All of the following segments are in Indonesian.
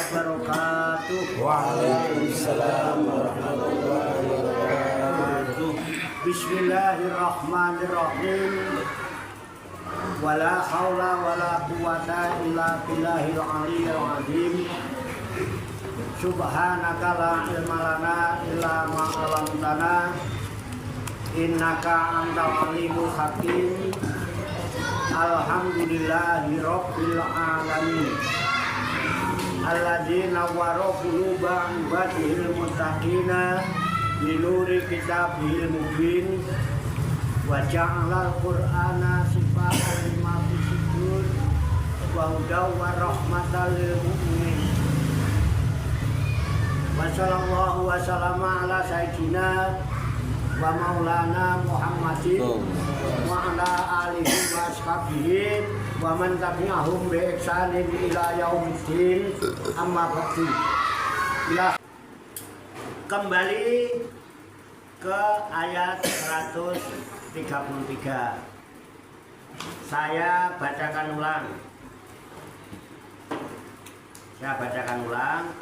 wabarakatuh. Waalaikumsalam warahmatullahi wabarakatuh. Bismillahirrahmanirrahim. Wala haula wala quwata illa billahil aliyyil azim. Subhanaka la ilma lana illa ma 'allamtana. Innaka antal alimul hakim. Alhamdulillahi rabbil alamin. Alladzina nawwara quluba ibadihil muttaqina binuri kitabihil mubin wa ja'alal qur'ana shifaan lima fis sudur wa hudaw wa rahmatan lil mu'minin. Wa sallallahu wa sallama ala sayyidina wa maulana Muhammadin wa ala alihi wa ashabihi wa man tabi'ahum bi ihsanin ila yaumiddin. Amma ba'du. Kembali ke ayat 133. Saya bacakan ulang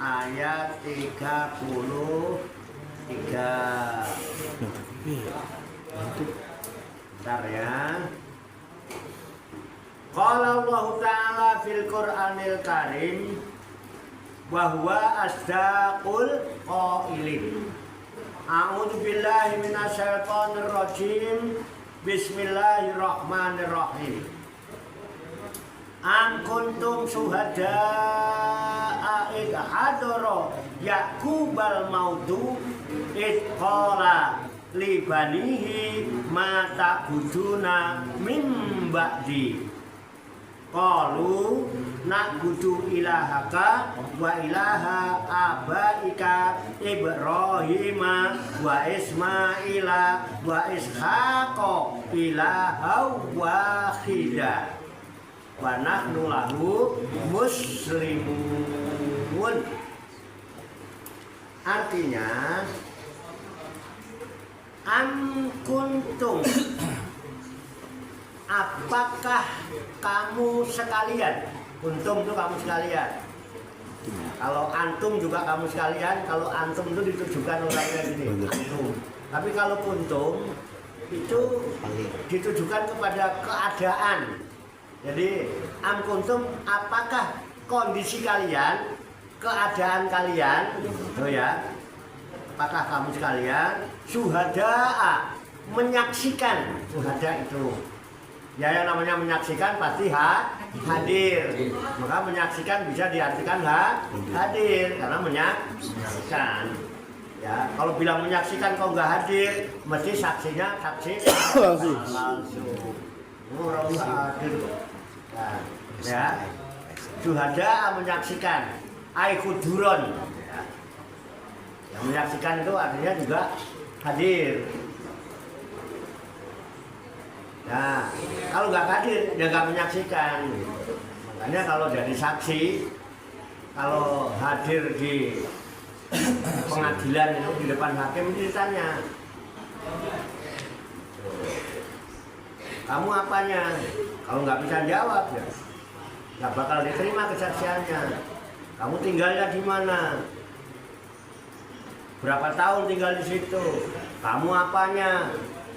ayat 33. Bentar ya. Qala Allah Ta'ala fil Qur'anil Karim wa huwa asdaqul qailin. A'udzu billahi minasyaitonir rajim. Bismillahirrahmanirrahim. Am kuntum syuhada'a id hadara Ya'qubal mautu id qala li banihi ma ta'buduna min ba'di. Qalu na'budu ilahaka wa ilaha abaika Ibrahima wa Ismaila wa Ishaqa ilaha wahida wa nahnu lahu muslimun. Artinya am kuntum, apakah kamu sekalian? Kuntum itu kamu sekalian. Kalau antum juga kamu sekalian. Kalau antum itu ditujukan orangnya gini, antum. Tapi kalau kuntum itu ditujukan kepada keadaan. Jadi am kuntum, apakah kondisi kalian, keadaan kalian, oh ya, apakah kamu sekalian syuhada'a, menyaksikan. Syuhada itu ya, yang namanya menyaksikan pasti hadir. Maka menyaksikan bisa diartikan hadir karena menyaksikan. Ya, kalau bilang menyaksikan kok nggak hadir, mesti saksinya saksi palsu. Orang hadir. Nah, ya, syuhada menyaksikan, aikhuduron. Ya. Yang menyaksikan itu artinya juga hadir. Nah, kalau nggak hadir, dia nggak menyaksikan. Makanya kalau jadi saksi, kalau hadir di pengadilan itu di depan hakim ditanya, kamu apanya? Kalau nggak bisa jawab ya, nggak bakal diterima kesaksiannya. Kamu tinggalnya di mana? Berapa tahun tinggal di situ? Kamu apanya?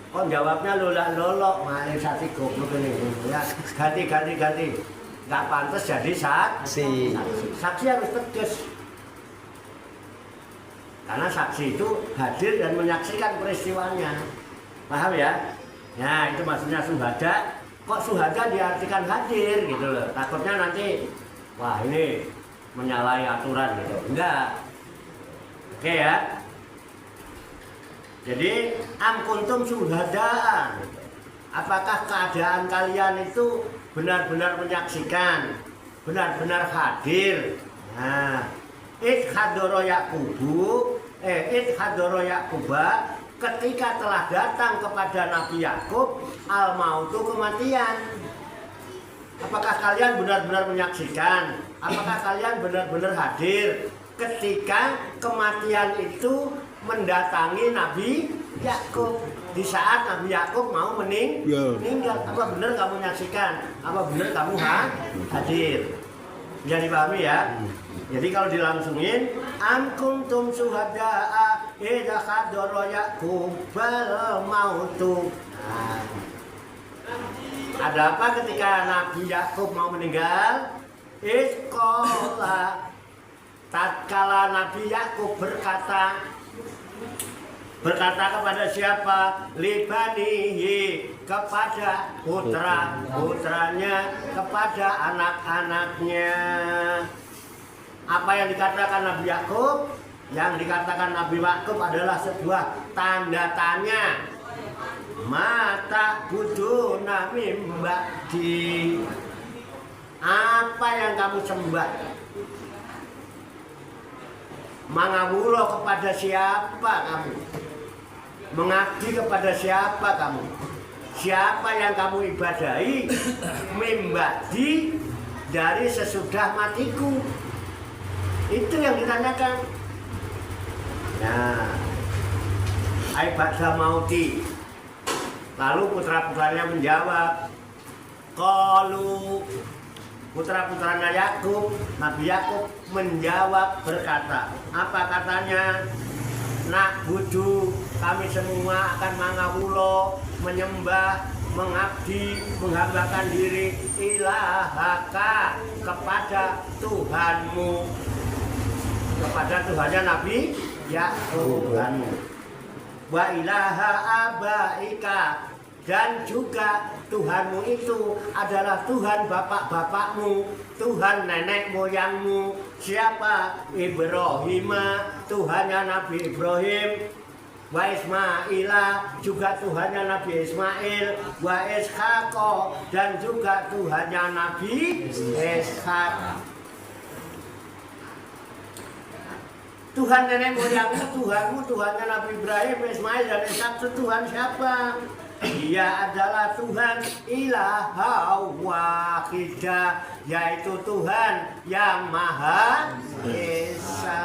Kok jawabnya lolak-lolok, malah saksi goblok ini ya. Ganti. Nggak pantas jadi saksi. Saksi harus tegas. Karena saksi itu hadir dan menyaksikan peristiwanya. Paham ya? Nah, itu maksudnya syuhada. Kok syuhada diartikan hadir gitu loh. Takutnya nanti wah ini menyalahi aturan gitu. Enggak. Oke ya. Jadi am kuntum syuhada'a, apakah keadaan kalian itu benar-benar menyaksikan, benar-benar hadir. Nah, id hadara Yaquba, ketika telah datang kepada Nabi Yakub al mautu, kematian. Apakah kalian benar-benar menyaksikan? Apakah kalian benar-benar hadir ketika kematian itu mendatangi Nabi Yakub? Di saat Nabi Yakub mau meninggal, apa benar kamu menyaksikan? Apa benar kamu hadir? Bisa dipahami ya? Jadi kalau dilangsungin, am kuntum syuhada'a idza hadara yaqubal mautu. Nah, ada apa ketika Nabi Yakub mau meninggal? Isqala, tatkala Nabi Yakub berkata kepada siapa? Libanihi, kepada putranya, kepada anak-anaknya. Apa yang dikatakan Nabi Yakub? Yang dikatakan Nabi Yakub adalah sebuah tanda tanya. Mata buduna mimba'di, apa yang kamu sembah? Mangawulo kepada siapa kamu? Mengabdi kepada siapa kamu? Siapa yang kamu ibadahi? Mimba'di, dari sesudah matiku. Itu yang ditanyakan. Nah, Aibadha mauti. Lalu putra-putranya menjawab. Qalu, putra-putranya Yakub, Nabi Yakub menjawab berkata, apa katanya? Nak budu, kami semua akan mangawulo, menyembah, mengabdi, menghambakan diri ilahaka, kepada Tuhanmu, kepada Tuhannya Nabi Yakub, wa ilaha abaika, dan juga Tuhanmu itu adalah Tuhan bapak-bapakmu, Tuhan nenek moyangmu. Siapa? Ibrahim, Tuhannya Nabi Ibrahim. Wa Ismaila, juga Tuhannya Nabi Ismail. Wa Ishaq, dan juga Tuhannya Nabi Ishaq. Tuhan nenek moyangmu, Tuhanmu, Tuhannya Nabi Ibrahim, Ismail, dan Ishaq itu Tuhan siapa? Dia adalah Tuhan ilaha wahidah, yaitu Tuhan yang Maha Esa.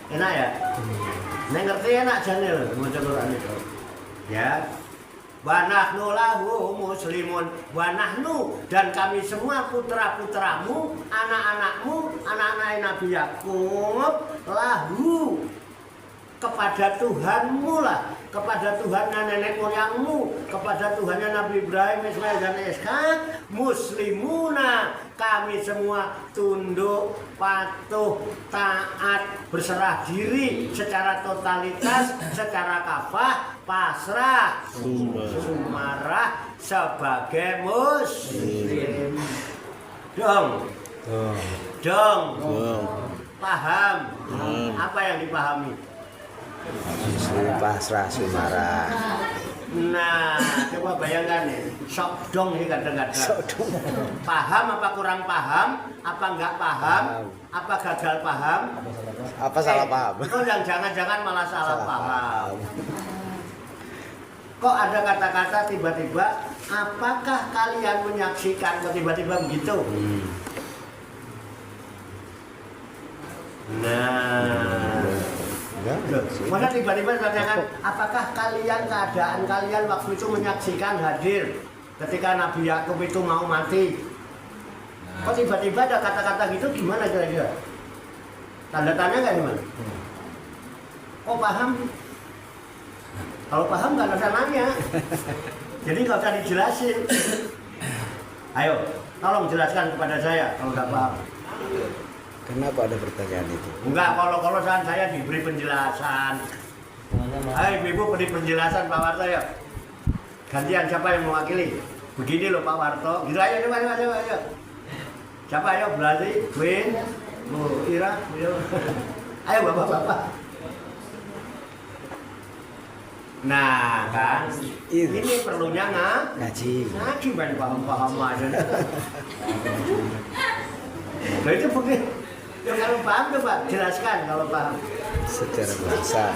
Enak ya? Nek ngerti enak jane lho maca Quran itu. Ya. Wa nahnu lahu muslimun, wa nahnu, dan kami semua putra-putramu, anak-anakmu, anak-anak Nabi Yakub, lahu, kepada Tuhanmu lah, kepada Tuhannya nenek moyangmu, kepada Tuhannya Nabi Ibrahim, Ismail, dan Ishaq, muslimuna, kami semua tunduk, patuh, taat, berserah diri secara totalitas, secara kafah, pasrah, sumarah sebagai muslim. Dong. Paham? Apa yang dipahami? Pasrah sumarah. Nah, coba bayangkan nih, sok dong ini kadang-kadang. Paham apa kurang paham? Apa enggak paham? Apa gagal paham? Apa salah paham? Kok yang jangan-jangan malah salah paham. Kok ada kata-kata tiba-tiba, apakah kalian menyaksikan? Kok tiba-tiba begitu? Nah, masa tiba-tiba ditanyakan, apakah keadaan kalian waktu itu menyaksikan hadir ketika Nabi Yakub itu mau mati? Kok tiba-tiba ada kata-kata gitu, gimana kira-kira? Tanda tanya nggak gimana? Oh paham? Kalau paham nggak usah nanya, jadi nggak usah dijelasin. Ayo, tolong jelaskan kepada saya kalau nggak paham. Kenapa ada pertanyaan itu? Enggak, kalau saya diberi penjelasan. Ayo ibu beri penjelasan Pak Warto ya. Gantian siapa yang mewakili? Begini loh Pak Warto. Gitu ayo. Siapa ayo? Belati, Win, Bu Ira, ayo. Ayo bapak-bapak. Nah kan, ini perlunya ngaji main paham-paham aja. Nah itu begini. Ya, kalau paham coba jelaskan kalau paham. Secara bahasa.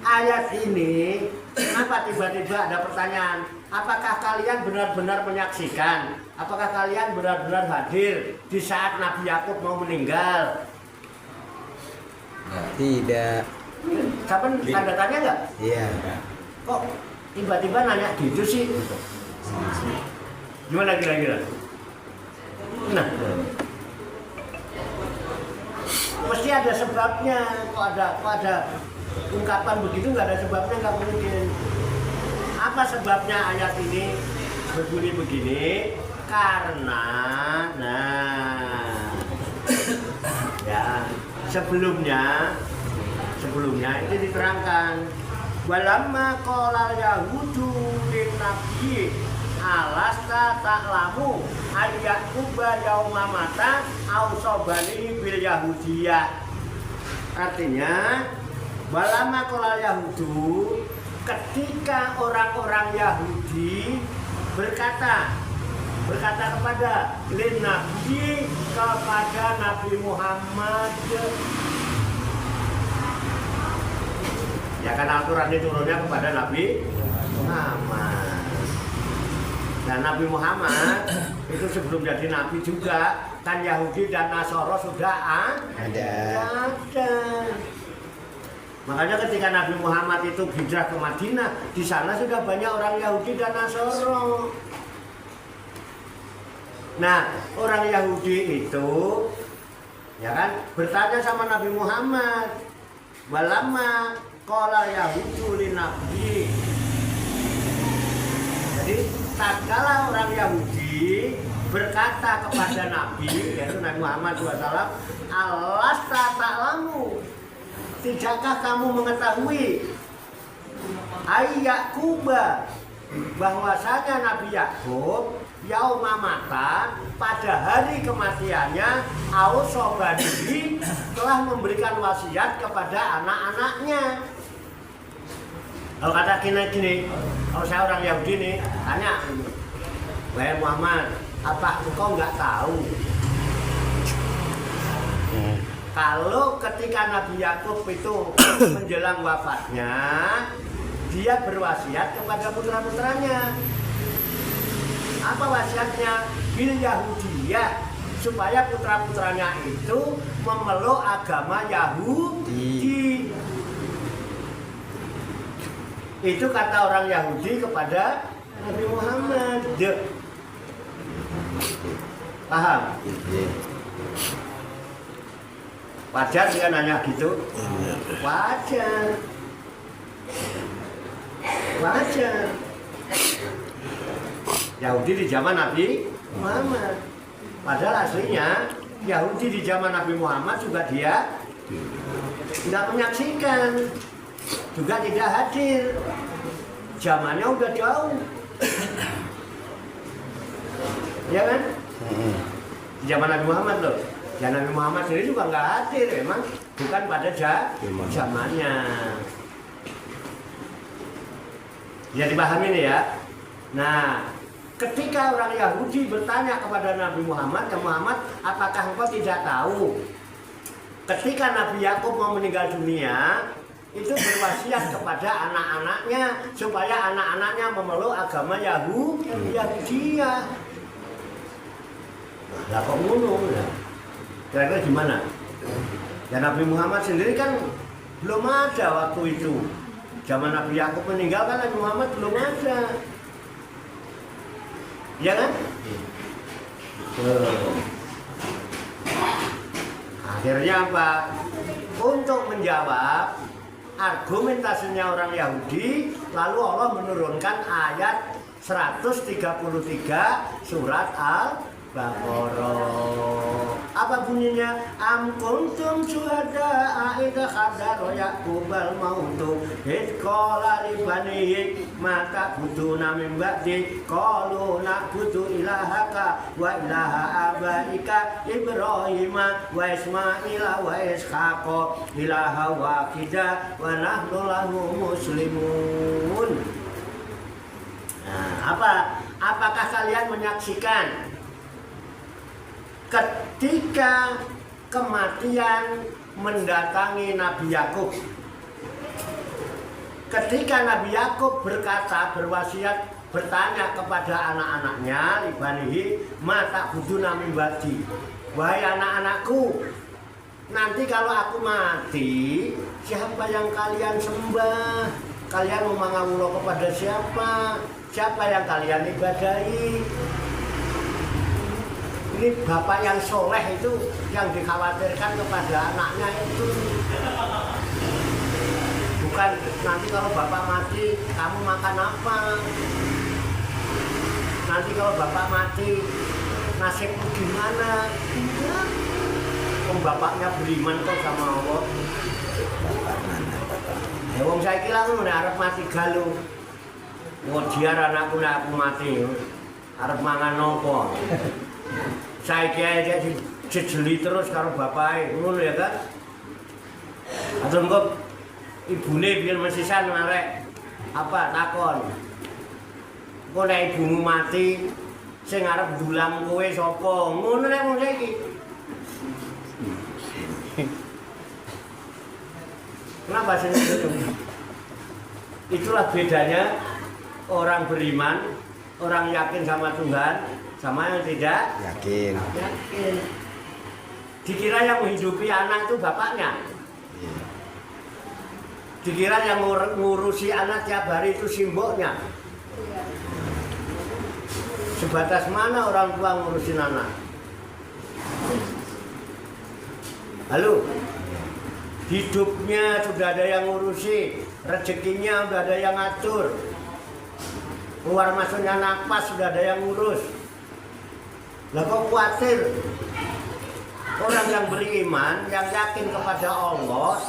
Ayat ini, kenapa tiba-tiba ada pertanyaan? Apakah kalian benar-benar menyaksikan? Apakah kalian benar-benar hadir di saat Nabi Yakub mau meninggal? Tidak. Kapan tanda tanya nggak? Iya. Kok tiba-tiba nanya gitu sih? Gimana kira-kira? Nah, mesti ada sebabnya. Kok ada ungkapan begitu nggak ada sebabnya, nggak mungkin. Apa sebabnya ayat ini berbunyi begini? Karena, nah, ya sebelumnya itu diterangkan. Walamma qala yahudu lin nabiyyi alasta ta'lamu ayyakuba yauma mata au sobani bil yahudiyah. Artinya walamma qala yahudu, ketika orang-orang Yahudi berkata kepada lin nabiyyi, kepada Nabi Muhammad. Ya kan Al-Quran ini turunnya kepada Nabi Muhammad. Nah, Nabi Muhammad itu sebelum jadi Nabi juga kan Yahudi dan Nasoro sudah ada. Makanya ketika Nabi Muhammad itu hijrah ke Madinah, di sana sudah banyak orang Yahudi dan Nasoro. Nah, orang Yahudi itu ya kan bertanya sama Nabi Muhammad, walamma qala yahudu lin nabi. Jadi tatkala orang Yahudi berkata kepada Nabi, yaitu Nabi Muhammad SAW, alasta ta'lamu, tidakkah kamu mengetahui Yaquba, bahwasanya Nabi Yakub yauma mata, pada hari kematiannya, ausobadihi, telah memberikan wasiat kepada anak-anaknya. Kalau kata gini, kalau saya orang Yahudi nih, tanya, wahai Muhammad, apa engkau nggak tahu kalau ketika Nabi Yakub itu menjelang wafatnya, dia berwasiat kepada putra-putranya. Apa wasiatnya? Bil Yahudiyah, supaya putra-putranya itu memeluk agama Yahudi. Itu kata orang Yahudi kepada Nabi Muhammad. Paham? Wajar dia nanya gitu? Wajar. Yahudi di zaman Nabi Muhammad. Padahal aslinya Yahudi di zaman Nabi Muhammad juga dia tidak menyaksikan, juga tidak hadir. Zamannya udah jauh. Ya kan? Di zaman Nabi Muhammad loh. Dan Nabi Muhammad sendiri juga nggak hadir, memang bukan pada zamannya. Ya dipahami nih ya. Nah, ketika orang Yahudi bertanya kepada Nabi Muhammad, ya Muhammad, apakah engkau tidak tahu ketika Nabi Yakub mau meninggal dunia, itu berwasiat kepada anak-anaknya supaya anak-anaknya memeluk agama Yahudiyah. Lah kok ngono ya? Kira-kira gimana? Ya Nabi Muhammad sendiri kan belum ada waktu itu. Zaman Nabi Yakub meninggal kan Nabi Muhammad belum ada. Ya kan? Akhirnya apa? Untuk menjawab argumentasinya orang Yahudi, lalu Allah menurunkan ayat 133 surat Al-Baqarah. Apa bunyinya? Am kuntum syuhada'a idza hadara yaqubal mautu id qala li banihi ma ta'buduna min ba'di qalu na'budu ilahaka wa ilaha abaika Ibrahima wa Ismaila wa Ishaqa ilaha wahida wa nahnu lahu muslimun. Nah, apakah kalian menyaksikan ketika kematian mendatangi Nabi Yakub, ketika Nabi Yakub berwasiat, bertanya kepada anak-anaknya, libanihi mata buduna min ba'di, wahai anak-anakku, nanti kalau aku mati, siapa yang kalian sembah? Kalian mau mangawulo kepada siapa? Siapa yang kalian ibadahi? Ini bapak yang soleh itu yang dikhawatirkan kepada anaknya itu. Bukan nanti kalau bapak mati, kamu makan apa? Nanti kalau bapak mati, nasibmu gimana? Enggak. Bapaknya beriman kok sama Allah. Bapak mana bapak? Ya wong saiki lha ngono arep mati galuh. Ngodiar anakku nek aku mati. Arep mangan nopo? Saiki aja dijejeli terus karo bapake, ngono ya kan? Atur engko ibune biyen mesisan arek apa takon. Engko nek ibumu mati sing arep dulang kowe sapa? Ngono nek wong saiki. Kenapa sih itu? Itulah bedanya orang beriman, orang yakin sama Tuhan, sama yang tidak Yakin. yakin. Dikira yang menghidupi anak itu bapaknya. Iya. Dikira yang ngurusi anak tiap hari itu simboknya. Sebatas mana orang tua ngurusin anak? Halo? Hidupnya sudah ada yang ngurusi, rezekinya sudah ada yang ngatur, keluar masuknya napas sudah ada yang ngurus. Lah kok khawatir? Orang yang beriman, yang yakin kepada Allah,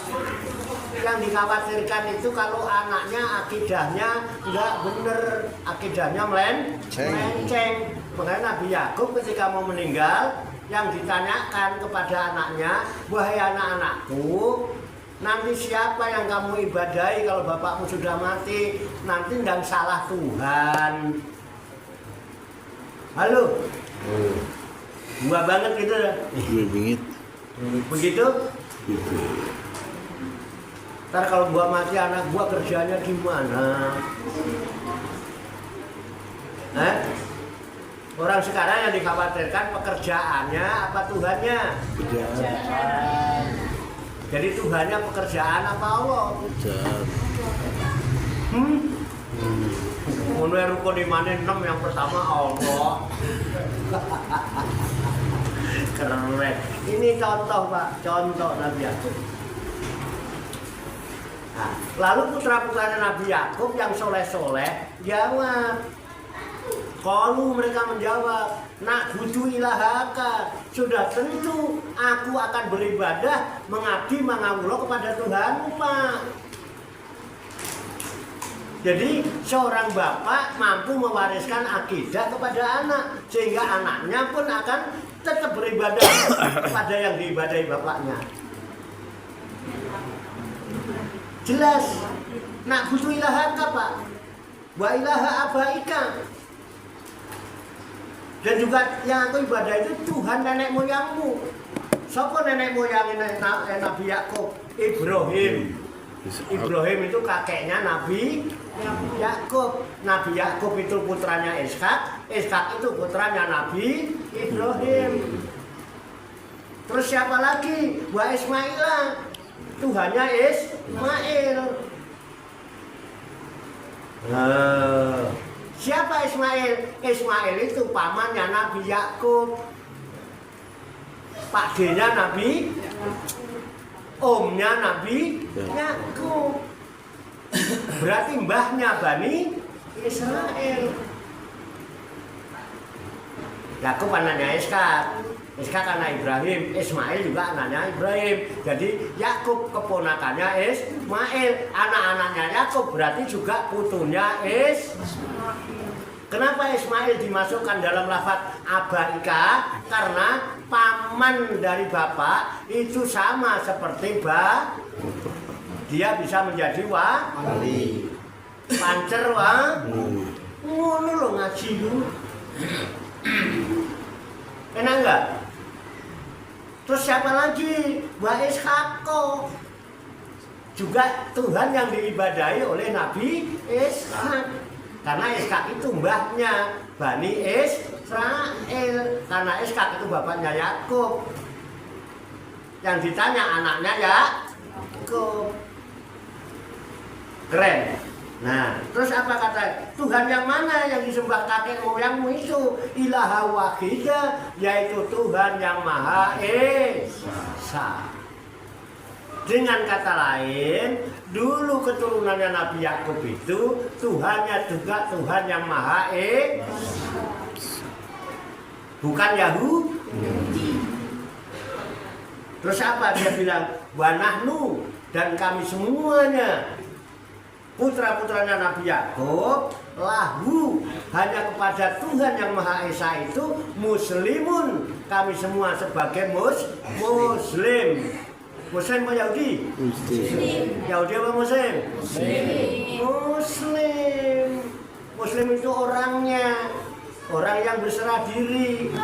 yang dikhawatirkan itu kalau anaknya akidahnya nggak bener, akidahnya melenceng. Makanya Nabi Yakub ketika mau meninggal, yang ditanyakan kepada anaknya, wahai anak-anakku, nanti siapa yang kamu ibadahi kalau bapakmu sudah mati? Nanti ndang salah Tuhan. Halo? Gua banget gitu ya? Iya bingit. Begitu? Ntar kalau gua mati anak gua kerjanya di mana? Orang sekarang yang dikhawatirkan pekerjaannya apa Tuhannya? Pekerjaan. Jadi Tuhannya pekerjaan apa Allah? Pekerjaan. Mulai rukun iman 6 yang pertama Allah. Keren. Ini contoh Pak, contoh Nabi Yakub. Nah, lalu putra-putranya Nabi Yakub yang soleh-soleh jawab. Kalau mereka menjawab, nak budu ilahaka, sudah tentu aku akan beribadah mengabdi mangawula kepada Tuhanmu, Pak. Jadi seorang bapak mampu mewariskan akidah kepada anak, sehingga anaknya pun akan tetap beribadah kepada yang diibadahi bapaknya. Jelas, nak budu ilahaka, Pak. Wa ilaha abaika. Dan juga yang aku ibadah itu Tuhan nenek moyangmu. Siapa nenek moyangnya Nabi Yakub? Ibrahim. Ibrahim itu kakeknya Nabi Yakub. Nabi Yakub itu putranya Ishak. Ishak itu putranya Nabi Ibrahim. Terus siapa lagi? Wa Ismail. Tuhannya Ismail. Siapa Ismail? Ismail itu pamannya Nabi Yakub. Pak D-nya Nabi, omnya Nabi Yakub. Berarti mbahnya Bani Israel. Yakub anaknya Ishak, Ishak anak Ibrahim, Ismail juga anaknya Ibrahim. Jadi Yakub keponakannya Ismail, anak-anaknya Yakub berarti juga putunya Ismail. Kenapa Ismail dimasukkan dalam lafaz abaika? Karena paman dari bapak itu sama seperti dia bisa menjadi wali, pancer ngono lo ngaji lu. Enak enggak? Terus siapa lagi? Wa Ishaqo. Juga Tuhan yang diibadahi oleh Nabi Ishaq. Karena Ishak itu mbahnya Bani Israel. Karena Ishak itu bapaknya Yakub. Yang ditanya anaknya Yakub. Keren. Nah, terus apa kata Tuhan yang mana yang disembah kakek moyangmu itu? Ilaha wahidah, yaitu Tuhan yang Maha Esa. Dengan kata lain, dulu keturunannya Nabi Yakub itu Tuhannya juga Tuhan yang Maha Esa, bukan Yahudi. Terus apa dia bilang? Wanahnu, dan kami semuanya putra-putranya Nabi Yakub lahu, hanya kepada Tuhan yang Maha Esa itu muslimun, kami semua sebagai muslim. Muslim apa Yahudi? Muslim. Yahudi apa Muslim? Muslim. Muslim itu orangnya, orang yang berserah diri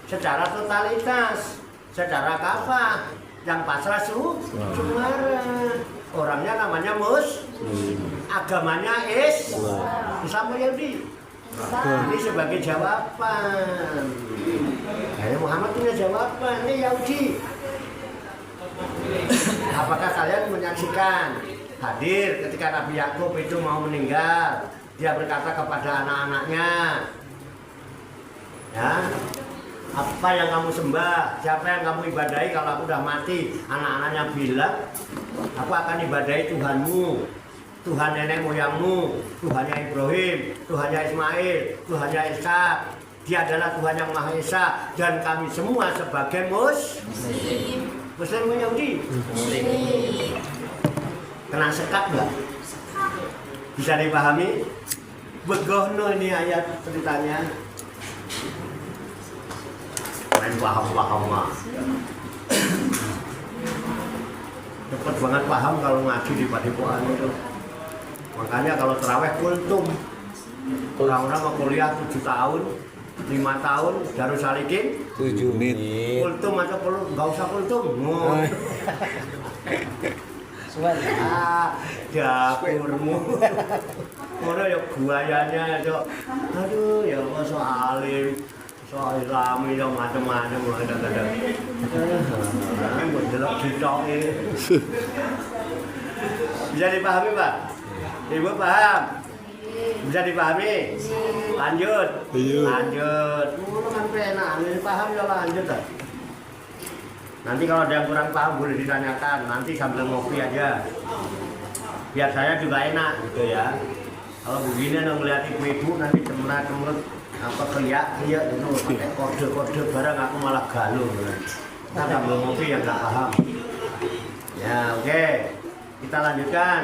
secara totalitas, secara kafah, yang pasrah suara. Orangnya namanya agamanya Islam apa Yahudi? Ini sebagai jawaban. Nah, Muhammad punya jawaban, ini Yahudi. Apakah kalian menyaksikan hadir ketika Nabi Yakub itu mau meninggal, dia berkata kepada anak-anaknya, ya, apa yang kamu sembah, siapa yang kamu ibadahi kalau aku udah mati? Anak-anaknya bilang, aku akan ibadahi Tuhanmu, Tuhan nenek moyangmu, Tuhannya Ibrahim, Tuhannya Ismail, Tuhannya Ishak. Dia adalah Tuhan yang Maha Esa, dan kami semua sebagai Muslim Yahudi. Kena sekat nggak? Bisa dipahami? Begono ini ayat ceritanya. Main paham mah. Cepet banget paham kalau ngaji di Padepokan itu. Makanya kalau terawih kultum, orang-orang mau kuliah 7 tahun, 5 tahun, Darus Salikin 7 menit. kultum atau perlu nggak usah kultum. Dapurmu. Ngono ya buayanya ya. Aduh ya Allah soal Islami yang macam-macam kadang-kadang. Buat delok ditoke. Bisa dipahami, Pak? Ibu paham? Bisa dipahami? Lanjut. Lanjut. Ngono kan penak, ini paham ya lanjut lah. Nanti kalau ada yang kurang paham boleh ditanyakan, nanti sambil ngopi aja. Biar saya juga enak gitu ya. Kalau begini ngeliat ibu-ibu nanti cemrat-cemrut apa keliak gitu, pakai kode-kode barang aku malah galuh. Kita sambil ngopi yang nggak paham. Ya oke, kita lanjutkan.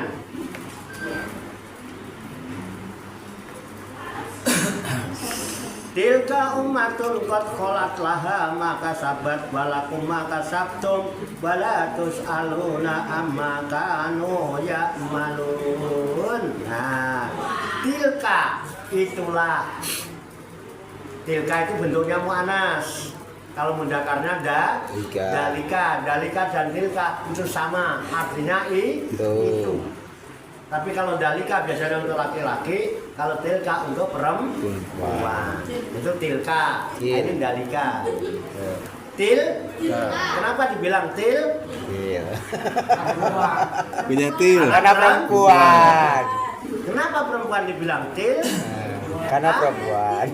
Tilka ummatun qad khalat laha maka sabat walakum maka sabtum wala tusaluna amma kanu ya'malun. Nah, tilka itulah. Tilka itu bentuknya muannas. Kalau mendakarnya dalika dan tilka itu sama, artinya itu. Tapi kalau dalika biasanya untuk laki-laki, kalau tilka untuk perempuan. Itu tilka, ini dalika. Kenapa dibilang til? Punya til. Karena perempuan. Kenapa perempuan dibilang til? Karena perempuan.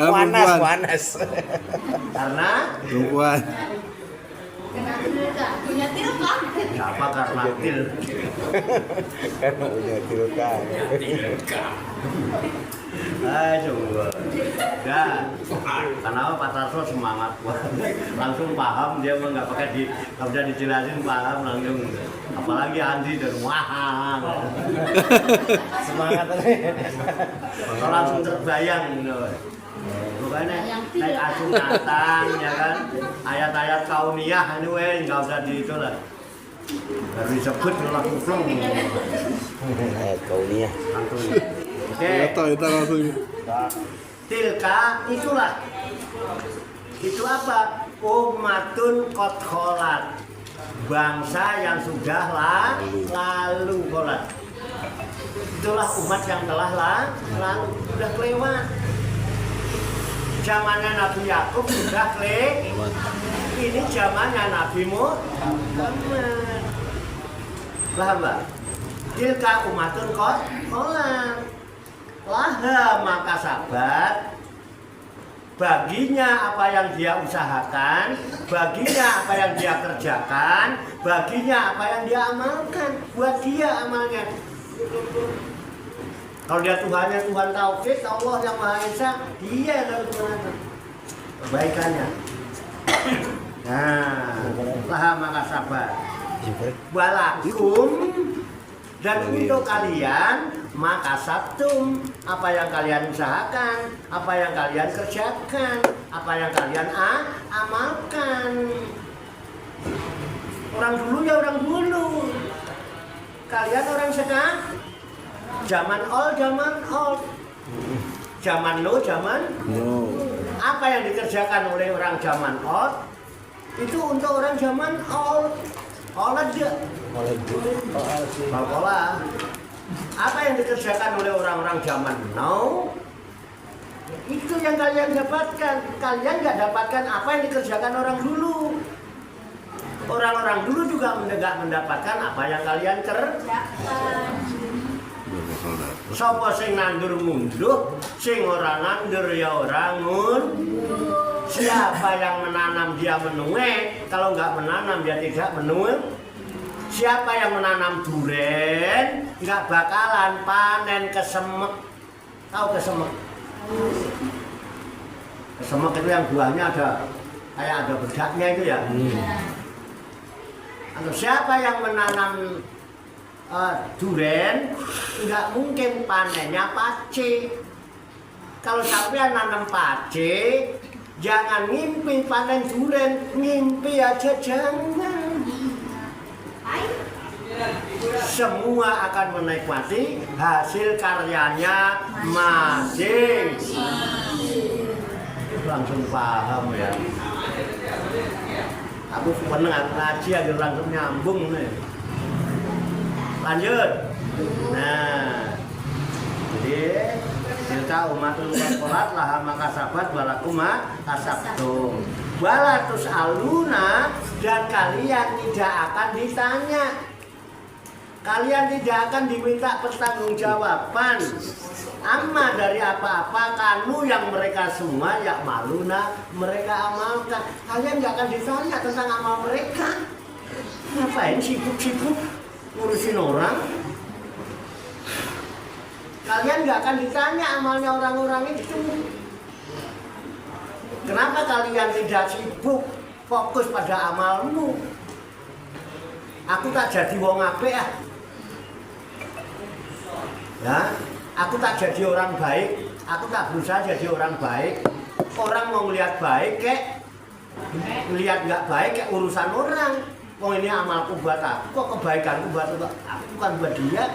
Karena Panas. Karena perempuan. Punya tilka. apa karena til? Karena punya tilka. Ayo, dan karena Pak Tarso semangat langsung paham, dia mah nggak usah dijelasin, paham langsung. Apalagi Andi dan wah Semangat. langsung terbayang gitu. Bukannya naik asunatan ya kan, ayat-ayat kauniyah ini nggak usah di itu lah, baru disebut langsung plong. Kauniyah. Langsung. Oke. Kita langsung. Tilka itulah. Itu apa? Ummatun qad kholat. Bangsa yang sudah lalu kholat. Itulah umat yang telah lalu, sudah kelewat. Zamannya Nabi Yakub sudah kelewat. Ini zamannya Nabi Muhammad. Paham, Mbak? tilka umatun kholat. Laha maka sabat baginya apa yang dia usahakan, baginya apa yang dia kerjakan, baginya apa yang dia amalkan, buat dia amalnya. Kalau dia Tuhannya Tuhan tauhid, Allah yang Maha Esa, dia yang Tuhan kebaikannya. Nah, laha maka sabar. Walakum dan untuk kalian maka sabtum apa yang kalian usahakan, apa yang kalian kerjakan, apa yang kalian amalkan. Orang dulu ya orang dulu. Kalian orang sekarang zaman old. Zaman no, zaman No. apa yang dikerjakan oleh orang zaman old itu untuk orang zaman old. Old dia. Pola. Apa yang dikerjakan oleh orang-orang zaman now itu yang kalian dapatkan. Kalian nggak dapatkan apa yang dikerjakan orang dulu. Orang-orang dulu juga nggak mendapatkan apa yang kalian kerjakan. Sapa sing nandur munduh, sing ora nandur ya orang munduh. Siapa yang menanam dia menuai, kalau nggak menanam dia tidak menuai. Siapa yang menanam duren nggak bakalan panen kesemek. Tahu kesemek? Kesemek itu yang buahnya ada kayak ada bedaknya itu ya. Atau siapa yang menanam duren nggak mungkin panennya pace. Kalau sampai nanam pace, jangan ngimpi panen duren, ngimpi aja jangan. Semua akan menikmati hasil karyanya masing. Langsung paham ya. Aku pernah ngaji aja langsung nyambung nih. Lanjut. Nah, jadi tilka umatul kholat laha maka sabat walakuma kasabtum. Walatus aluna dan kalian tidak akan ditanya. Kalian tidak akan diminta pertanggungjawaban amma dari apa-apa kanu yang mereka semua ya maluna mereka amalkan. Kalian tidak akan ditanya tentang amal mereka. Ngapain sibuk-sibuk ngurusin orang? Kalian nggak akan ditanya amalnya orang-orang itu. Kenapa kalian tidak sibuk fokus pada amalmu? Aku tak jadi wong apik ah. Ya, aku tak jadi orang baik. Aku tak berusaha jadi orang baik. Orang mau melihat baik kek, melihat nggak baik kek urusan orang. Oh ini amalku buat aku, kok kebaikanku buat aku kan buat dia.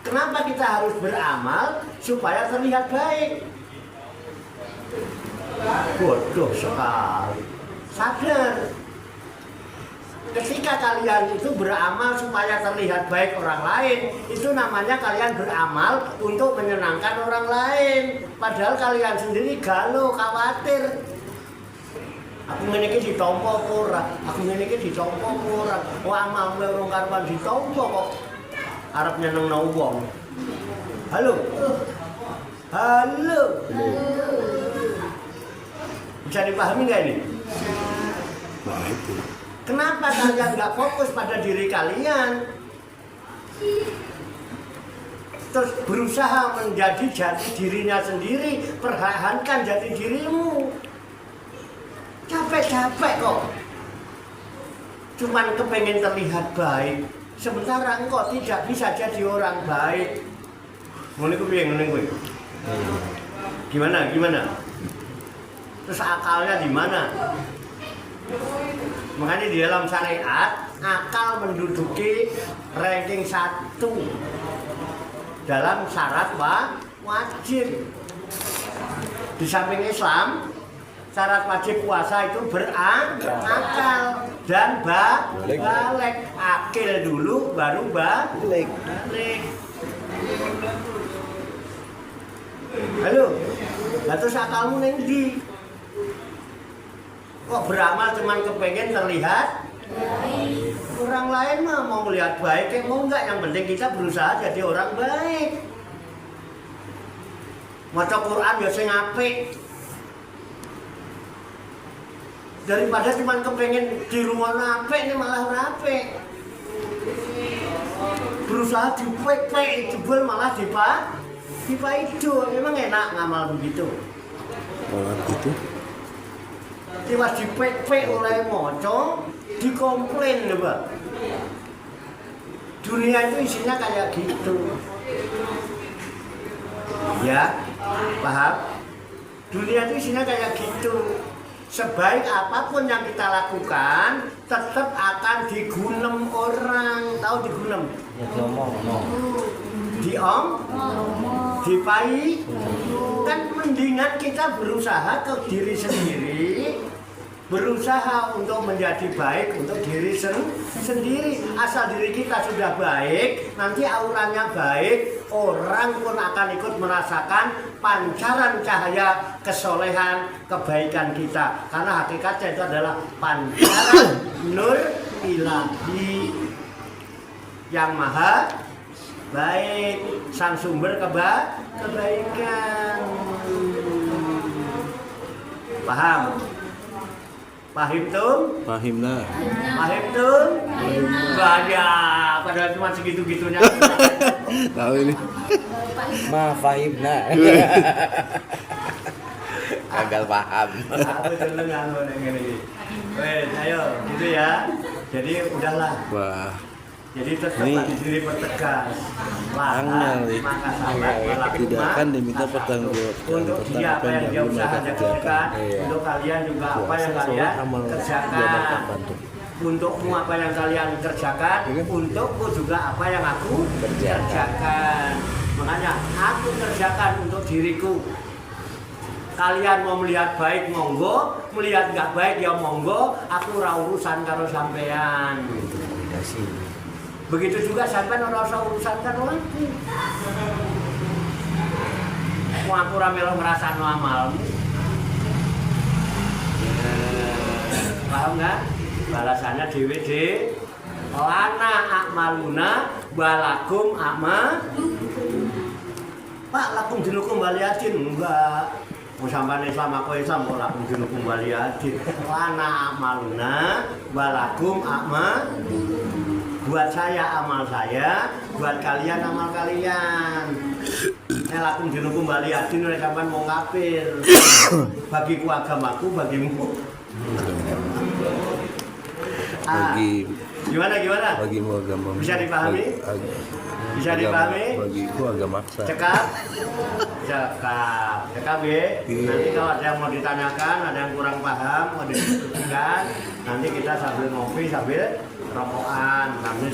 Kenapa kita harus beramal supaya terlihat baik? Bodoh sekali. Sadar. Ketika kalian itu beramal supaya terlihat baik orang lain, itu namanya kalian beramal untuk menyenangkan orang lain. Padahal kalian sendiri galau, khawatir. Aku ngene iki ditampa apa ora? Aku ngene iki ditampa apa ora? Wah, amalmu urung karuan ditampa kok. Arep nyenengno wong. Halo. Halo. Bisa dipahami nggak ini? Nah itu. Kenapa kalian nggak fokus pada diri kalian? Terus berusaha menjadi jati dirinya sendiri, pertahankan jati dirimu. Capek-capek kok. Cuman kepengen terlihat baik. Sementara engkau tidak bisa jadi orang baik. Ngene kuwi. Gimana? Terus akalnya di mana? Makanya di dalam syariat akal menduduki ranking 1 dalam syarat wajib. Di samping Islam, syarat wajib puasa itu berakal dan balik. Akil dulu baru balik. Halo, terus akalmu ning ndi? Kok beramal cuman kepengen terlihat Orang lain mah mau melihat baik, mau enggak, yang penting kita berusaha jadi orang baik. Maca Quran ya sing apik. Daripada cuma kepengen di rumah apik ini malah ora apik. Berusaha dipek-pek, jebul malah dipaido. Memang enak ngamal begitu. Malah gitu. Tiwas dipek-pek oleh maca, dikomplain lho, Pak. Dunia itu isinya kayak gitu. Ya, paham? Dunia itu isinya kayak gitu. Sebaik apapun yang kita lakukan, tetap akan digunem orang. Tahu digunem? Ya diomong. Dipai. Kan mendingan kita berusaha ke diri sendiri, berusaha untuk menjadi baik untuk diri sendiri. Asal diri kita sudah baik, nanti auranya baik, orang pun akan ikut merasakan pancaran cahaya kesolehan, kebaikan kita. Karena hakikatnya itu adalah pancaran nur ilahi yang maha baik, sang sumber kebaikan. Paham? Pahim tuh? Pahimna. Pahim tuh? Banyak, padahal cuma segitu-gitunya. Tahu ini. Ma fahimna. Gagal paham. Aku dulu nganggur yang ini. Wes, ayo, gitu ya. Jadi udahlah. Wah. Jadi tetap Ini diri bertegas. angel, Lik. Maka sahabat Tidak akan diminta pertanggungjawaban untuk tentang dia apa yang dia usaha kerjakan, Iya. untuk kalian juga apa yang Puasa, kalian sholat, amal kerjakan. jabatan bantu. Untukmu apa yang kalian kerjakan, untukku juga apa yang aku kerjakan. Makanya aku kerjakan untuk diriku. Kalian mau melihat baik monggo, melihat nggak baik ya monggo. Aku ora urusan karo sampean. Begitu juga sampean ora usah urusan karo aku. Mau aku ora melu ngrasakno amalmu. Paham nggak? Balasannya dhewe lana akmaluna balakum akma. Pak, lakum dinukum baliatin enggak. Mau sampean Islam aku Islam kok lakum dinukum baliatin. Lana akmaluna balakum akma. Buat saya amal saya, buat kalian amal kalian. Lakum dinukum baliatin oleh sampean mau kafir. Bagiku agamaku, bagimu. Gimana? Bagimu agama. Bisa dipahami? Bisa dipahami? Bagiku agama maksa. Cekap ya. Nanti kalau ada yang mau ditanyakan, ada yang kurang paham, mau diskusikan, nanti kita sambil ngopi, sambil rokokan, sambil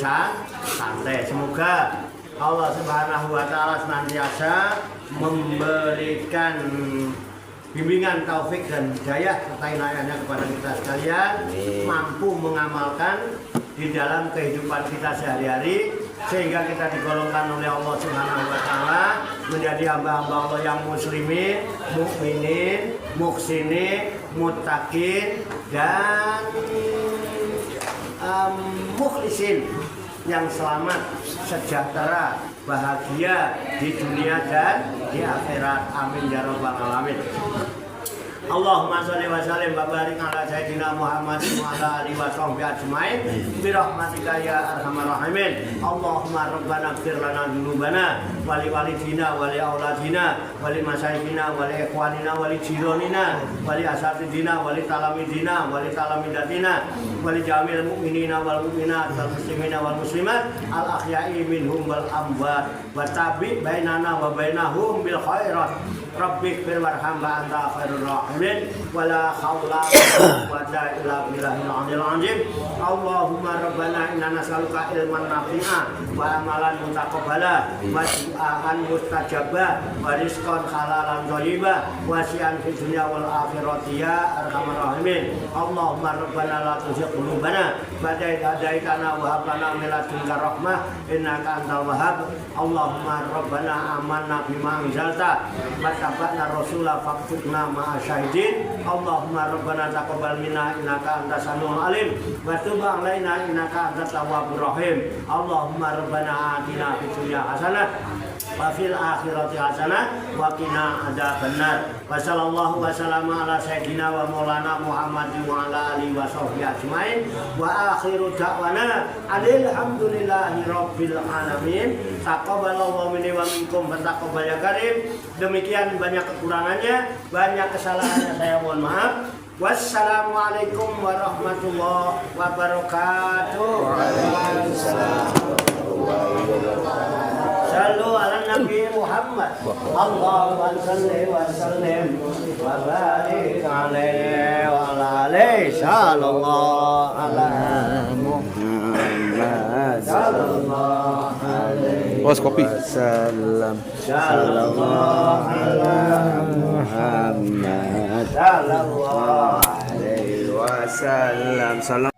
santai. Semoga Allah Subhanahu wa Ta'ala senantiasa memberikan bimbingan, taufik dan hidayah serta inayahnya kepada kita sekalian, mampu mengamalkan di dalam kehidupan kita sehari-hari sehingga kita digolongkan oleh Allah Subhanahu wa Ta'ala menjadi hamba-hamba Allah yang muslimin, mukminin, muhsinin, muttaqin dan mukhlisin yang selamat, sejahtera, bahagia di dunia dan di akhirat. Amin ya rabbal alamin. Allahumma sholli wa sallim wa barik ala sayyidina Muhammad wa ala alihi wa sahbihi ajmain bi rahmatika ya arhamar rahimin. Allahumma rabbana ighfir lana dzunubana wa li walidina wa li auladina wa li masyayikhina wa li ikhwanina wa li jiranina wa li asatidina wa li talamidina wa li talamidatina wa li jamil mu'minina wal mu'minat wal muslimina wal muslimat al ahya'i minhum wal amwat wa tabi bainana wa bainahum bil khairat. Rabbik firwarham wa anta khairur rahimin wala haula wala quwwata illa billahil aliyil azim. Allahumma rabbana inna nas'aluka ilman nafi'a wa amalan mutaqabbala wa du'aan mustajaba wa rizqan halalan thayyiba wa si'an fid dunya wal akhirati ya arhamar rahimin. Allahumma rabbana la tuzigh qulubana ba'da idh hadaitana wa hab lana min ladunka rahmah innaka antal wahhab. Allahumma rabbana amanna bima anzalta tabana rasula faktubna ma'a syahidin. Allahumma rabbana taqabbal minna innaka antas samiul alim wa tub 'alaina innaka antat tawwabur rahim. Allahumma rabbana atina fid dunya hasanah wa fil akhirati hasanah wa qina adzabannar. Wa sallallahu wa sallama ala sayyidina wa maulana Muhammadin wa ala alihi wa sahbihi ajmain. Wa akhiru da'wana alhamdulillahi rabbil alamin. Taqabbalallahu minni wa minkum wa taqabbal ya karim. Demikian banyak kekurangannya, banyak kesalahannya saya mohon maaf. Wassalamualaikum warahmatullahi wabarakatuh. Waalaikumsalam. Sallu ala Nabi Muhammad. Allahumma salli wa sallim wa barik alaihi wa ala alihi. Sallallahu ala Muhammad. Sallallahu alaihi Wasallam. Sallallahu ala Muhammad. Sallallahu alaihi Wasallam. Salam.